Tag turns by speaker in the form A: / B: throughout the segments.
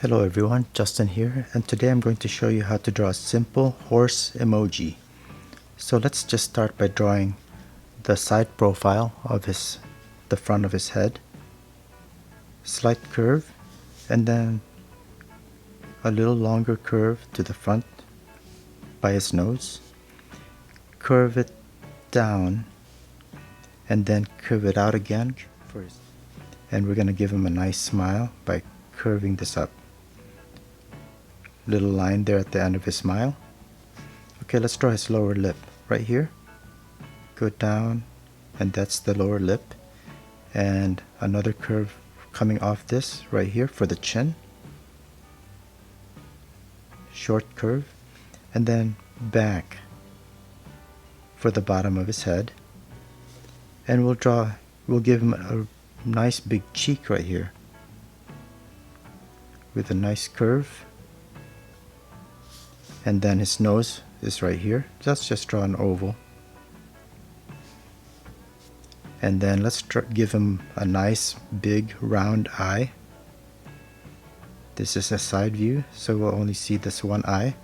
A: Hello everyone, Justin here, and today I'm going to show you how to draw a simple horse emoji. So let's just start by drawing the side profile of the front of his head, slight curve, and then a little longer curve to the front by his nose, curve it down, and then curve it out again and we're going to give him a nice smile by curving this up. Little line there at the end of his smile. Okay, let's draw his lower lip right here. Go down, and that's the lower lip, and another curve coming off this right here for the chin. Short curve, and then back for the bottom of his head. And we'll give him a nice big cheek right here with a nice curve. And then his nose is right here. Let's just draw an oval. And then let's give him a nice big round eye. This is a side view, so we'll only see this one eye.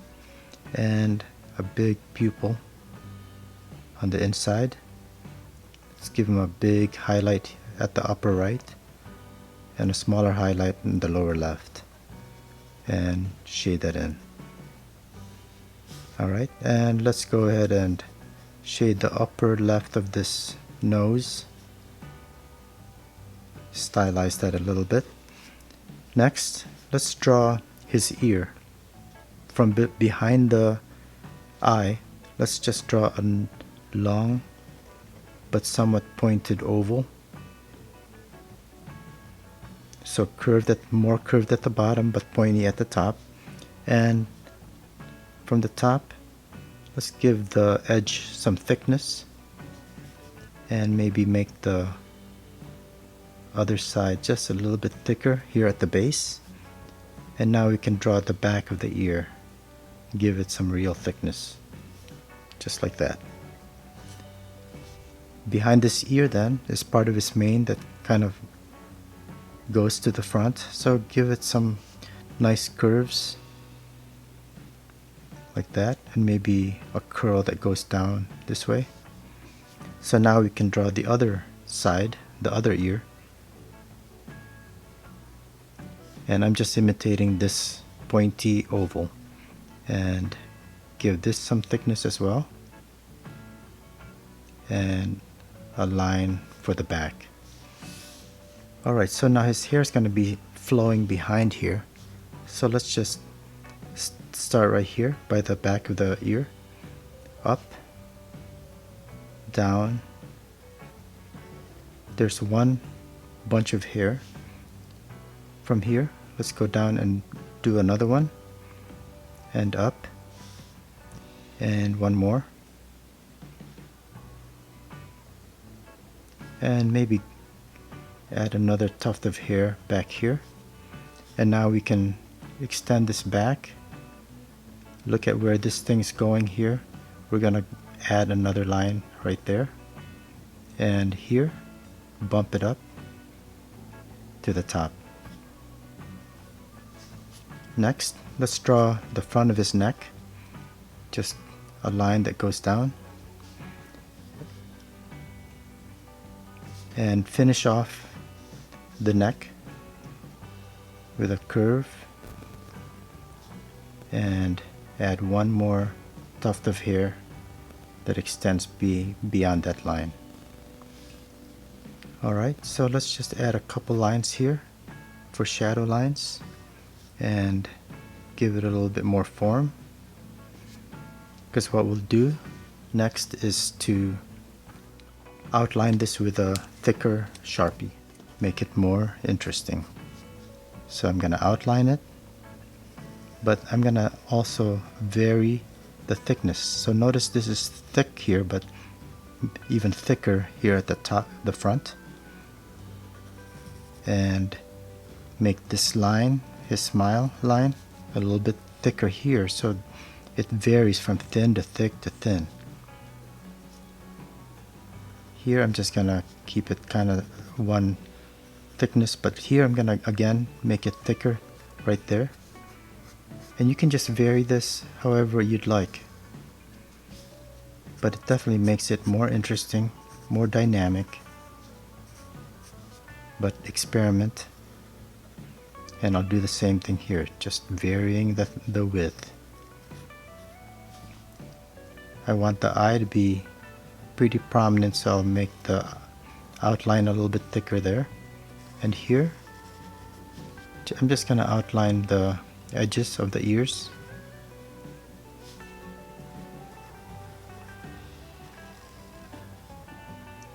A: And a big pupil on the inside. Let's give him a big highlight at the upper right and a smaller highlight in the lower left. And shade that in. Alright, and let's go ahead and shade the upper left of this nose. Stylize that a little bit. Next, let's draw his ear. From behind the eye, let's just draw a long but somewhat pointed oval. So more curved at the bottom but pointy at the top. And from the top, let's give the edge some thickness and maybe make the other side just a little bit thicker here at the base. And now we can draw the back of the ear, give it some real thickness, just like that. Behind this ear then is part of his mane that kind of goes to the front, so give it some nice curves like that, and maybe a curl that goes down this way. So now we can draw the other side, the other ear. And I'm just imitating this pointy oval and give this some thickness as well, and a line for the back. Alright, so now his hair is going to be flowing behind here, so let's just start right here by the back of the ear, up, down. There's one bunch of hair. From here, let's go down and do another one, and up, and one more, and maybe add another tuft of hair back here. And now we can extend this back. Look at where this thing's going here. We're gonna add another line right there, and here bump it up to the top. Next, let's draw the front of his neck, just a line that goes down, and finish off the neck with a curve and add one more tuft of hair that extends beyond that line. Alright, so let's just add a couple lines here for shadow lines and give it a little bit more form, because what we'll do next is to outline this with a thicker Sharpie, make it more interesting. So I'm gonna outline it, but I'm gonna also vary the thickness. So notice this is thick here, but even thicker here at the top, the front, and make this line, his smile line, a little bit thicker here, so it varies from thin to thick to thin. Here I'm just gonna keep it kind of one thickness, but here I'm gonna again make it thicker right there. And you can just vary this however you'd like. But it definitely makes it more interesting, more dynamic. But experiment. And I'll do the same thing here, just varying the width. I want the eye to be pretty prominent, so I'll make the outline a little bit thicker there. And here, I'm just going to outline the edges of the ears.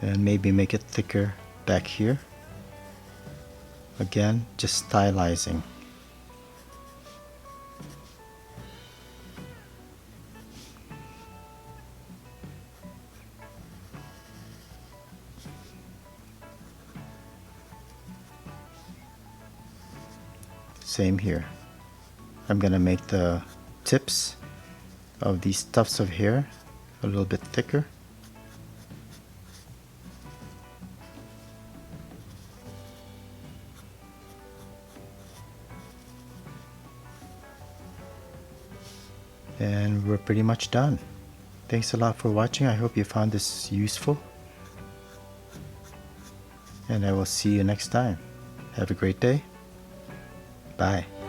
A: And maybe make it thicker back here. Again, just stylizing. Same here. I'm gonna make the tips of these tufts of hair a little bit thicker. And we're pretty much done. Thanks a lot for watching. I hope you found this useful. And I will see you next time. Have a great day. Bye.